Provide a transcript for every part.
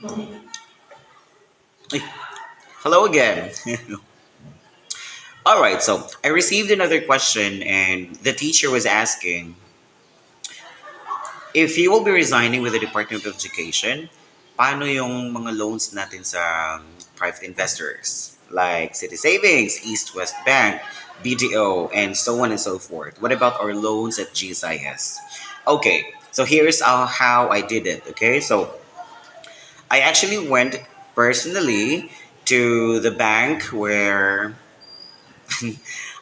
Ay, hello again. All right, so I received another question, and the teacher was asking if you will be resigning with the Department of Education, paano yung mga loans natin sa private investors like City Savings, East West Bank, BDO, and so on and so forth? What about our loans at GSIS? Okay, so here's how I did it. Okay, so I actually went personally to the bank where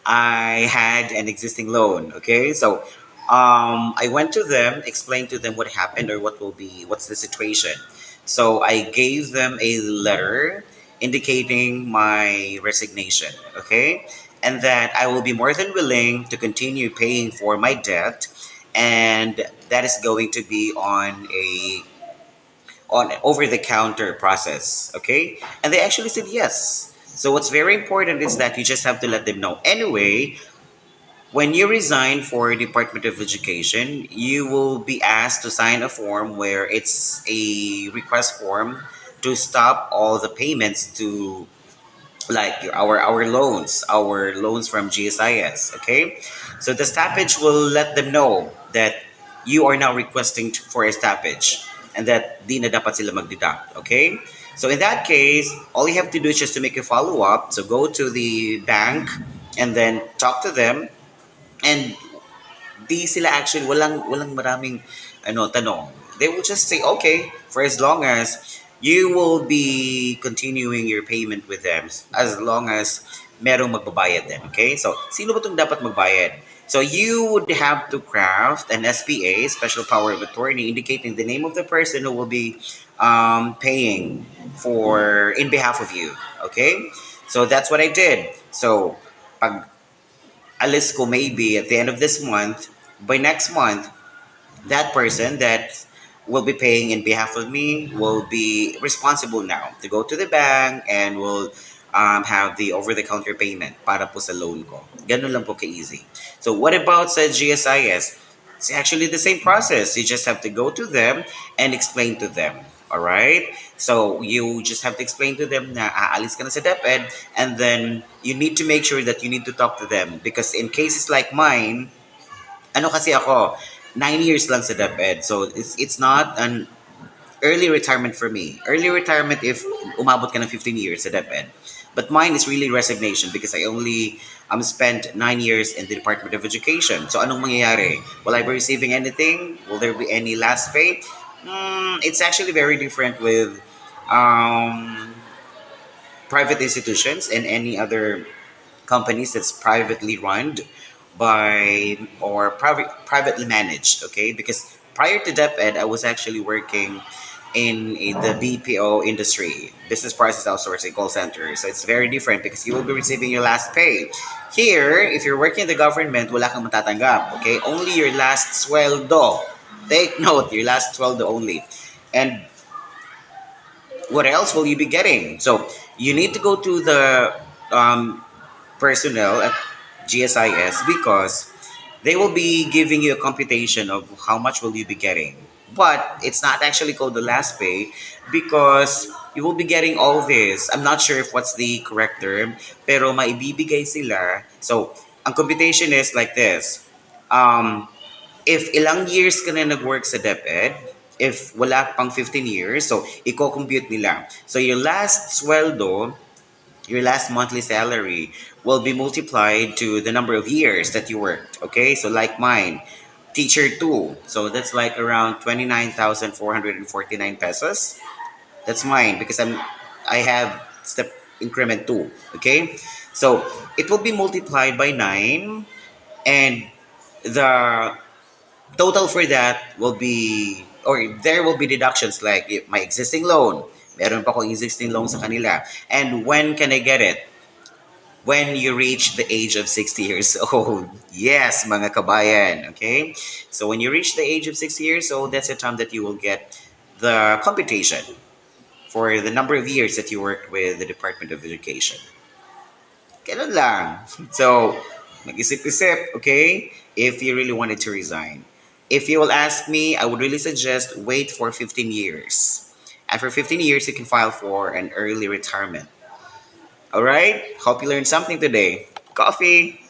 I had an existing loan. Okay, so I went to them, explained to them what happened or what's the situation. So I gave them a letter indicating my resignation. Okay, and that I will be more than willing to continue paying for my debt, and that is going to be on over the counter process. Okay, and they actually said yes. So what's very important is that you just have to let them know. Anyway, when you resign for Department of Education, you will be asked to sign a form where it's a request form to stop all the payments to like our loans from GSIS. Okay, so the stoppage will let them know that you are now requesting for a stoppage and that di na dapat sila mag-deduct. Okay, so in that case, all you have to do is just to make a follow up. So go to the bank and then talk to them, and di sila actually walang maraming tanong. They will just say okay for as long as you will be continuing your payment with them as long as merong magbabayad din. Okay? So, sino ba itong dapat magbayad? So, you would have to craft an SPA, Special Power of Attorney, indicating the name of the person who will be paying for in behalf of you. Okay? So, that's what I did. So, pag alis ko maybe at the end of this month, by next month, that person that will be paying in behalf of me will be responsible now to go to the bank and will have the over-the-counter payment para po sa loan ko. Ganun lang po ka-easy. So what about sa GSIS? It's actually the same process. You just have to go to them and explain to them. All right? So you just have to explain to them na aalis ka na sa DepEd, and then you need to make sure that you need to talk to them because in cases like mine, ano kasi ako, 9 years lang sa DepEd. So it's not an early retirement for me. Early retirement if umabot ka ng 15 years sa DepEd. But mine is really resignation because I only spent 9 years in the Department of Education. So anong mangyayari? Will I be receiving anything? Will there be any last pay? It's actually very different with um, private institutions and any other companies that's privately run by or privately managed. Okay, because prior to DepEd, I was actually working in the BPO industry, business process outsourcing call center. So it's very different because you will be receiving your last pay. Here, if you're working in the government, wala kang matatanggap. Okay, only your last sweldo. Take note, your last sweldo only. And what else will you be getting? So you need to go to the personnel at GSIS because they will be giving you a computation of how much will you be getting. But it's not actually called the last pay because you will be getting all this. I'm not sure if what's the correct term, pero maibibigay sila. So, ang computation is like this. Um, if ilang years ka na nag-work sa DepEd, if wala pang 15 years, so i-compute nila. So, your last sweldo, your last monthly salary will be multiplied to the number of years that you worked. Okay, so like mine, teacher 2. So that's like around 29,449 pesos. That's mine because I have step increment 2. Okay, so it will be multiplied by 9, and the total for that will be, or there will be deductions like my existing loan. Meron pa akong existing loan sa kanila. And when can I get it? When you reach the age of 60 years old. Yes, mga kabayan. Okay? So when you reach the age of 60 years old, that's the time that you will get the computation for the number of years that you worked with the Department of Education. Ganun lang. So, mag-isip-isip, okay? If you really wanted to resign. If you will ask me, I would really suggest wait for 15 years. After 15 years, you can file for an early retirement. All right? Hope you learned something today. Coffee.